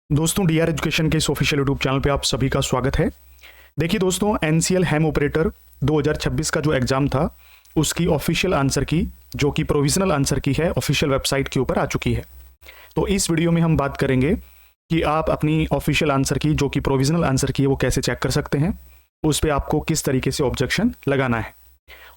दोस्तों D R education के इस ऑफिशियल यूट्यूब चैनल पे आप सभी का स्वागत है। देखिए दोस्तों, एनसीएल हेम ऑपरेटर 2026 का जो एग्ज़ाम था उसकी ऑफिशियल आंसर की, जो कि प्रोविजनल आंसर की है, ऑफिशियल वेबसाइट के ऊपर आ चुकी है। तो इस वीडियो में हम बात करेंगे कि आप अपनी ऑफिशियल आंसर की, जो कि प्रोविजनल आंसर की है, वो कैसे चेक कर सकते हैं, उस पर आपको किस तरीके से ऑब्जेक्शन लगाना है।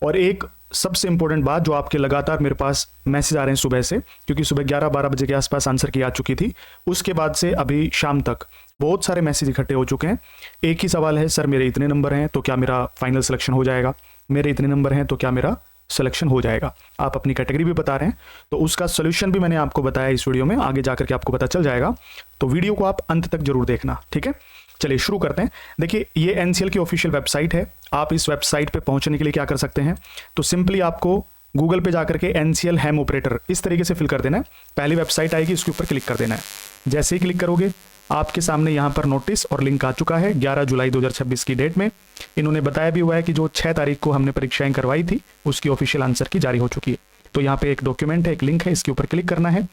और एक सबसे इंपॉर्टेंट बात, जो आपके लगातार मेरे पास मैसेज आ रहे हैं सुबह से, क्योंकि सुबह 11-12 बजे के आसपास आंसर की आ चुकी थी, उसके बाद से अभी शाम तक बहुत सारे मैसेज इकट्ठे हो चुके हैं। एक ही सवाल है, सर मेरे इतने नंबर हैं तो क्या मेरा फाइनल सिलेक्शन हो जाएगा, मेरे इतने नंबर हैं तो क्या मेरा सिलेक्शन हो जाएगा। आप अपनी कैटेगरी भी बता रहे हैं, तो उसका सोल्यूशन भी मैंने आपको बताया इस वीडियो में, आगे जाकर के आपको पता चल जाएगा। तो वीडियो को आप अंत तक जरूर देखना, ठीक है। चलिए शुरू करते हैं। देखिए, ये एनसीएल की ऑफिशियल वेबसाइट है। आप इस वेबसाइट पे पहुंचने के लिए क्या कर सकते हैं, तो सिंपली आपको गूगल पे जाकर के एनसीएल हेम ऑपरेटर इस तरीके से फिल कर देना है। पहली वेबसाइट आएगी, इसके ऊपर क्लिक कर देना है। जैसे ही क्लिक करोगे, आपके सामने यहाँ पर नोटिस और लिंक आ चुका है। 11 जुलाई 2026 की डेट में इन्होंने बताया भी हुआ है कि जो 6 तारीख को हमने परीक्षाएं करवाई थी उसकी ऑफिशियल आंसर की जारी हो चुकी है। तो यहाँ पे एक डॉक्यूमेंट है, एक लिंक है, इसके ऊपर क्लिक करना है।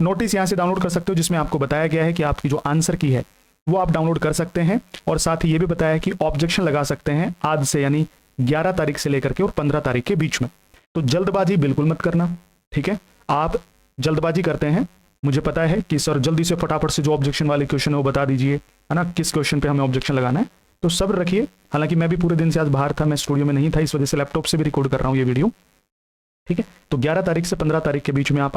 नोटिस यहाँ से डाउनलोड कर सकते हो, जिसमें आपको बताया गया है कि आपकी जो आंसर की है वो आप डाउनलोड कर सकते हैं। और साथ ही ये भी बताया कि ऑब्जेक्शन लगा सकते हैं आज से, यानी 11 तारीख से लेकर के और 15 तारीख के बीच में। तो जल्दबाजी बिल्कुल मत करना, ठीक है। आप जल्दबाजी करते हैं, मुझे पता है कि सर जल्दी से फटाफट से जो ऑब्जेक्शन वाले क्वेश्चन है वो बता दीजिए, है ना, किस क्वेश्चन पे हमें ऑब्जेक्शन लगाना है। तो सब्र रखिए। हालांकि मैं भी पूरे दिन से आज बाहर था, मैं स्टूडियो में नहीं था, इस वजह से लैपटॉप से भी रिकॉर्ड कर रहा हूँ ये वीडियो, ठीक है। तो 11 तारीख से 15 तारीख के बीच में आप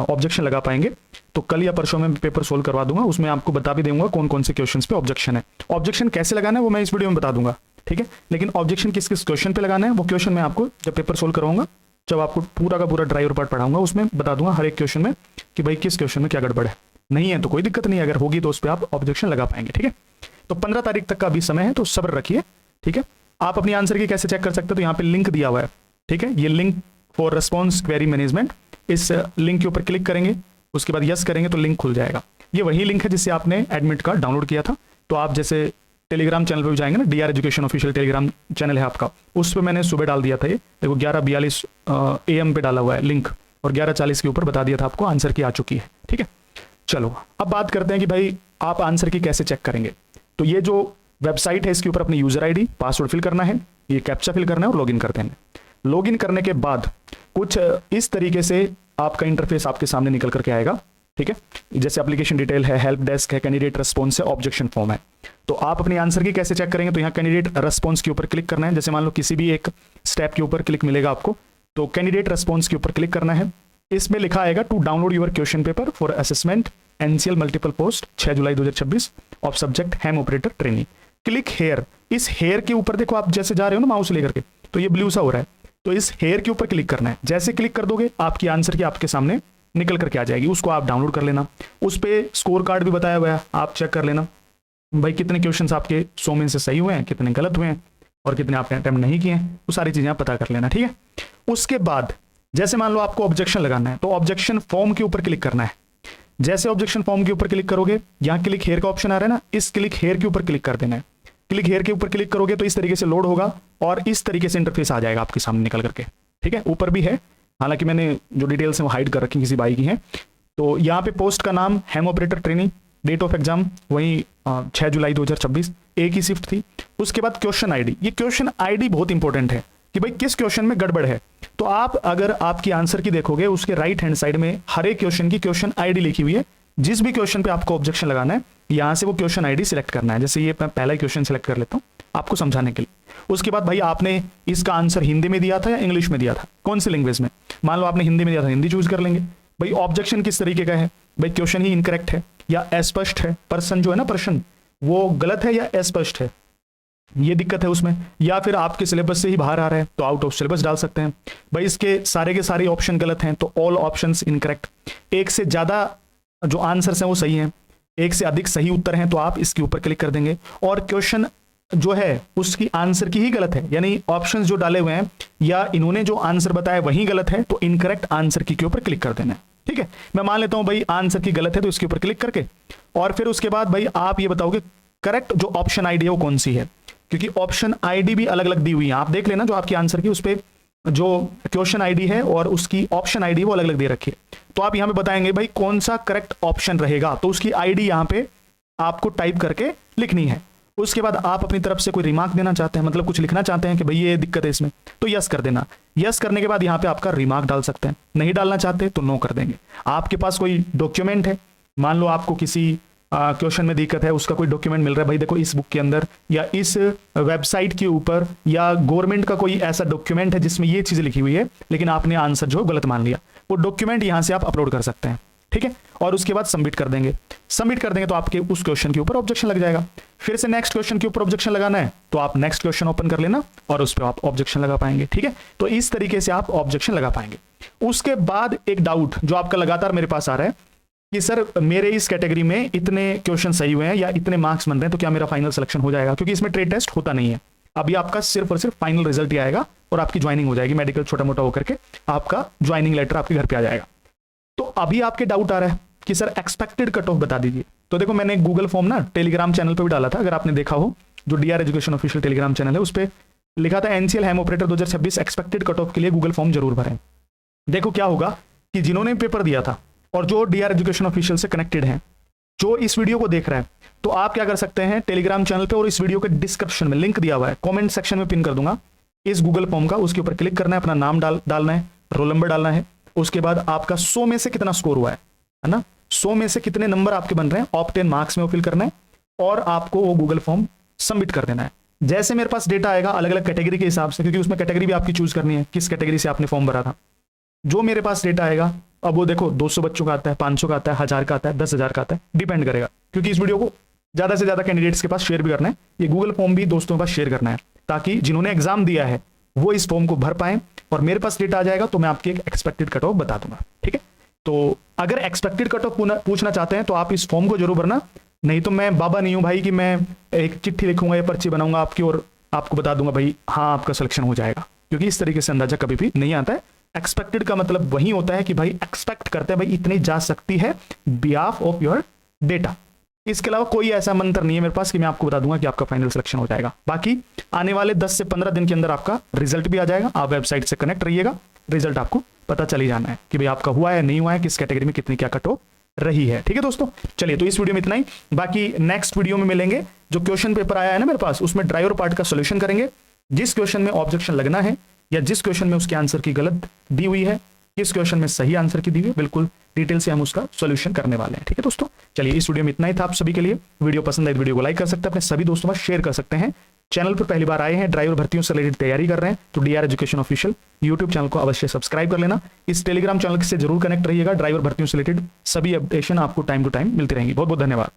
ऑब्जेक्शन लगा पाएंगे। तो कल या परसों में पेपर सोल्व करवा दूंगा, उसमें आपको बता भी दूंगा कौन कौन से क्वेश्चंस पे ऑब्जेक्शन है। ऑब्जेक्शन कैसे लगाना है वो मैं इस वीडियो में बता दूंगा, ठीक है। लेकिन ऑब्जेक्शन किस किस क्वेश्चन पे लगाना है वो क्वेश्चन मैं आपको जब पेपर सोल्व करवाऊंगा, जब आपको पूरा का पूरा ड्राइवर पार्ट पढ़ाऊंगा, उसमें बता दूंगा हर एक क्वेश्चन में कि भाई किस क्वेश्चन में क्या गड़बड़ है। नहीं है तो कोई दिक्कत नहीं है, अगर होगी तो उस पर आप ऑब्जेक्शन लगा पाएंगे, ठीक है। तो 15 तारीख तक का अभी समय है, तो सब्र रखिए, ठीक है। आप अपनी आंसर की कैसे चेक कर सकते हो, तो यहाँ पे लिंक दिया हुआ है, ठीक है। ये link for response query management, इस लिंक के ऊपर क्लिक करेंगे, उसके बाद यस करेंगे तो लिंक खुल जाएगा। ये वही लिंक है जिससे आपने एडमिट कार्ड डाउनलोड किया था। तो आप जैसे टेलीग्राम चैनल पे भी जाएंगे ना, DR education official Telegram channel है आपका, उस पर मैंने सुबह डाल दिया था। ये देखो 11:42 AM पे डाला हुआ है लिंक, और 11:40 के ऊपर बता दिया था आपको आंसर की आ चुकी है, ठीक है। चलो अब बात करते हैं कि भाई आप आंसर की कैसे चेक करेंगे। तो ये जो वेबसाइट है इसके ऊपर अपनी यूजर आईडी पासवर्ड फिल करना है, ये कैप्चा फिल करना है और लॉगिन कर देना है। लॉगिन करने के बाद कुछ इस तरीके से आपका इंटरफेस आपके सामने निकल करके आएगा, ठीक है। जैसे एप्लीकेशन डिटेल है, हेल्प डेस्क है, कैंडिडेट रेस्पॉन्स है, ऑब्जेक्शन फॉर्म है। तो आप अपनी आंसर की कैसे चेक करेंगे, तो यहाँ कैंडिडेट रेस्पॉन्स के ऊपर क्लिक करना है। जैसे मान लो किसी भी एक स्टेप के ऊपर क्लिक मिलेगा आपको, तो कैंडिडेट रेस्पॉन्स के ऊपर क्लिक करना है। इसमें लिखा आएगा to download your question paper for assessment NCL multiple post 6 July 2026 of subject HEMM operator training. Click here, इस हेयर के ऊपर देखो, आप जैसे जा रहे हो ना माउस लेकर के, तो ये ब्लू सा हो रहा है, तो इस हेयर के ऊपर क्लिक करना है। जैसे क्लिक कर दोगे आपकी आंसर की आपके सामने निकल करके आ जाएगी, उसको आप डाउनलोड कर लेना। उस पे स्कोर कार्ड भी बताया हुआ है, आप चेक कर लेना भाई कितने क्वेश्चंस आपके 100 में से सही हुए हैं, कितने गलत हुए हैं और कितने आपने अटेम्प्ट नहीं किए हैं, वो सारी चीजें आप पता कर लेना, ठीक है। उसके बाद जैसे मान लो आपको ऑब्जेक्शन लगाना है, तो ऑब्जेक्शन फॉर्म के ऊपर क्लिक करना है। जैसे ऑब्जेक्शन फॉर्म के ऊपर क्लिक करोगे, यहाँ क्लिक हेयर का ऑप्शन आ रहा है ना, इस क्लिक हेयर के ऊपर क्लिक कर देना है। क्लिक हेयर के ऊपर क्लिक करोगे तो इस तरीके से लोड होगा और इस तरीके से इंटरफेस आ जाएगा आपके सामने निकल करके, ठीक है। ऊपर भी है, हालांकि मैंने जो डिटेल्स हैं वो हाइड कर रखी किसी बाई की है। तो यहाँ पे पोस्ट का नाम हेम operator training, date of exam वही 6 जुलाई 2026, एक ही शिफ्ट थी। उसके बाद क्वेश्चन आईडी, ये क्वेश्चन आईडी बहुत इंपॉर्टेंट है कि भाई किस क्वेश्चन में गड़बड़ है। तो आप अगर आपकी आंसर की देखोगे, उसके राइट हैंड साइड में हर एक क्वेश्चन की क्वेश्चन आईडी लिखी हुई है। जिस भी क्वेश्चन पे आपको ऑब्जेक्शन लगाना है, यहाँ से वो क्वेश्चन आईडी सिलेक्ट करना है। जैसे ये मैं पहला क्वेश्चन सिलेक्ट कर लेता हूँ आपको समझाने के लिए। उसके बाद भाई आपने इसका आंसर हिंदी में दिया था या इंग्लिश में दिया था, कौन सी लैंग्वेज में। मान लो आपने हिंदी में दिया था, हिंदी चूज कर लेंगे। भाई ऑब्जेक्शन किस तरीके का है, भाई क्वेश्चन ही इनकरेक्ट है या अस्पष्ट है, पर्सन जो है ना, प्रश्न वो गलत है या अस्पष्ट है, ये दिक्कत है उसमें, या फिर आपके सिलेबस से ही बाहर आ रहा है तो आउट ऑफ सिलेबस डाल सकते हैं। भाई इसके सारे के सारे ऑप्शन गलत हैं तो ऑल ऑप्शंस इनकरेक्ट। एक से ज्यादा जो आंसर्स हैं वो सही हैं, एक से अधिक सही उत्तर हैं तो आप इसके ऊपर क्लिक कर देंगे। और क्वेश्चन जो है उसकी आंसर की ही गलत है, यानी ऑप्शंस जो डाले हुए हैं या इन्होंने जो आंसर बताया वही गलत है, तो इनकरेक्ट आंसर की के ऊपर क्लिक कर देना है, ठीक है। मैं मान लेता हूं भाई आंसर की गलत है, तो इसके ऊपर क्लिक करके और फिर उसके बाद भाई आप ये बताओगे करेक्ट जो ऑप्शन आईडी है वो कौन सी है, क्योंकि ऑप्शन आईडी भी अलग अलग दी हुई है। आप देख लेना जो आपकी आंसर की, उस पर जो क्वेश्चन आईडी है और उसकी ऑप्शन आईडी वो अलग अलग दे रखी है। तो आप यहां पे बताएंगे भाई कौन सा करेक्ट ऑप्शन रहेगा, तो उसकी आईडी यहां पे आपको टाइप करके लिखनी है। उसके बाद आप अपनी तरफ से कोई रिमार्क देना चाहते हैं, मतलब कुछ लिखना चाहते हैं कि भाई ये दिक्कत है इसमें, तो यस कर देना। यस करने के बाद यहाँ पे आपका रिमार्क डाल सकते हैं, नहीं डालना चाहते तो नो कर देंगे। आपके पास कोई डॉक्यूमेंट है, मान लो आपको किसी क्वेश्चन में दिक्कत है, उसका कोई डॉक्यूमेंट मिल रहा है, भाई देखो इस बुक के अंदर या इस वेबसाइट के ऊपर या गवर्नमेंट का कोई ऐसा डॉक्यूमेंट है जिसमें ये चीज़ लिखी हुई है, लेकिन आपने आंसर जो गलत मान लिया, वो डॉक्यूमेंट यहाँ से आप अपलोड कर सकते हैं, ठीक है। और उसके बाद सबमिट कर देंगे। सबमिट कर देंगे तो आपके उस क्वेश्चन के ऊपर ऑब्जेक्शन लग जाएगा। फिर से नेक्स्ट क्वेश्चन के ऊपर ऑब्जेक्शन लगाना है तो आप नेक्स्ट क्वेश्चन ओपन कर लेना और उस पर आप ऑब्जेक्शन लगा पाएंगे, ठीक है। तो इस तरीके से आप ऑब्जेक्शन लगा पाएंगे। उसके बाद एक डाउट जो आपका लगातार मेरे पास आ रहा है कि सर मेरे इस कैटेगरी में इतने क्वेश्चन सही हुए हैं या इतने मार्क्स बन रहे हैं, तो क्या मेरा फाइनल सिलेक्शन हो जाएगा? क्योंकि इसमें ट्रेड टेस्ट होता नहीं है, अभी आपका सिर्फ और सिर्फ फाइनल रिजल्ट ही आएगा और आपकी ज्वाइनिंग हो जाएगी, मेडिकल छोटा मोटा होकर के आपका ज्वाइनिंग लेटर आपके घर पे आ जाएगा। तो अभी आपके डाउट आ रहा है कि सर एक्सपेक्टेड कट ऑफ बता दीजिए। तो देखो मैंने गूगल फॉर्म ना टेलीग्राम चैनल पे भी डाला था, अगर आपने देखा हो, जो DR education official Telegram channel है, उस पर लिखा था NCL HEMM operator 2026 expected cut off के लिए गूगल फॉर्म जरूर भरें। देखो क्या होगा कि जिन्होंने पेपर दिया था और जो डीआर एजुकेशन ऑफिशियल से कनेक्टेड है, जो इस वीडियो को देख रहा है, तो आप क्या कर सकते हैं, टेलीग्राम चैनल पे और इस वीडियो के डिस्क्रिप्शन में लिंक दिया हुआ है, कमेंट सेक्शन में पिन कर दूंगा इस गूगल फॉर्म का, उसके ऊपर क्लिक करना है, अपना नाम डालना है, रोल नंबर डालना है, उसके बाद आपका 100 में से कितना स्कोर हुआ है ना, 100 में से कितने नंबर आपके बन रहे हैं, ऑप 10 मार्क्स में वो फिल करना है और आपको वो गूगल फॉर्म सबमिट कर देना है। जैसे मेरे पास डेटा आएगा अलग अलग कैटेगरी के हिसाब से, क्योंकि उसमें कैटेगरी भी आपकी चूज करनी है, किस कैटेगरी से आपने फॉर्म भरा था, जो मेरे पास डेटा आएगा, अब वो देखो 200 बच्चों का आता है, 500 का आता है, 1000 का आता है, 10,000 का आता है, डिपेंड करेगा, क्योंकि इस वीडियो को ज्यादा से ज्यादा कैंडिडेट्स के पास शेयर भी करना है, ये गूगल फॉर्म भी दोस्तों के पास शेयर करना है, ताकि जिन्होंने एग्जाम दिया है वो इस फॉर्म को भर पाए और मेरे पास डेटा आ जाएगा तो मैं आपकी एक एक्सपेक्टेड कट ऑफ बता दूंगा, ठीक है। तो अगर एक्सपेक्टेड कट ऑफ पूछना चाहते हैं तो आप इस फॉर्म को जरूर भरना, नहीं तो मैं बाबा नहीं हूं भाई कि मैं एक चिट्ठी लिखूंगा या पर्ची बनाऊंगा आपकी और आपको बता दूंगा भाई हाँ आपका सिलेक्शन हो जाएगा, क्योंकि इस तरीके से अंदाजा कभी भी नहीं आता है। एक्सपेक्टेड का मतलब वही होता है कि भाई एक्सपेक्ट करते हैं भाई इतनी जा सकती है बिहाफ ऑफ योर डेटा, इसके अलावा कोई ऐसा मंत्र नहीं है मेरे पास कि मैं आपको बता दूंगा कि आपका फाइनल सिलेक्शन हो जाएगा। बाकी आने वाले 10 से 15 दिन के अंदर आपका रिजल्ट भी आ जाएगा, आप वेबसाइट से कनेक्ट रहिएगा, रिजल्ट आपको पता चल ही जाना है कि भाई आपका हुआ है नहीं हुआ है, किस कैटेगरी में कितनी क्या कट ऑफ रही है, ठीक है दोस्तों। चलिए तो इस वीडियो में इतना ही, बाकी नेक्स्ट वीडियो में मिलेंगे। जो क्वेश्चन पेपर आया है ना मेरे पास, उसमें ड्राइवर पार्ट का सोल्यूशन करेंगे, जिस क्वेश्चन में ऑब्जेक्शन लगना है या जिस क्वेश्चन में उसके आंसर की गलत दी हुई है, किस क्वेश्चन में सही आंसर की दी हुई है, बिल्कुल डिटेल से हम उसका सॉल्यूशन करने वाले हैं, ठीक है दोस्तों। चलिए इस वीडियो में इतना ही था आप सभी के लिए। वीडियो पसंद आए तो वीडियो को लाइक कर सकते हैं, अपने सभी दोस्तों में शेयर कर सकते हैं। चैनल पर पहली बार आए हैं, ड्राइवर भर्तियों से रिलेटेड तैयारी कर रहे हैं, तो DR education official YouTube channel को अवश्य सब्सक्राइब कर लेना। इस टेलीग्राम चैनल से जरूर कनेक्ट रहिएगा, ड्राइवर भर्तियों से रिलेटेड सभी अपडेशन आपको टाइम टू टाइम मिलती रहेंगी। बहुत बहुत धन्यवाद।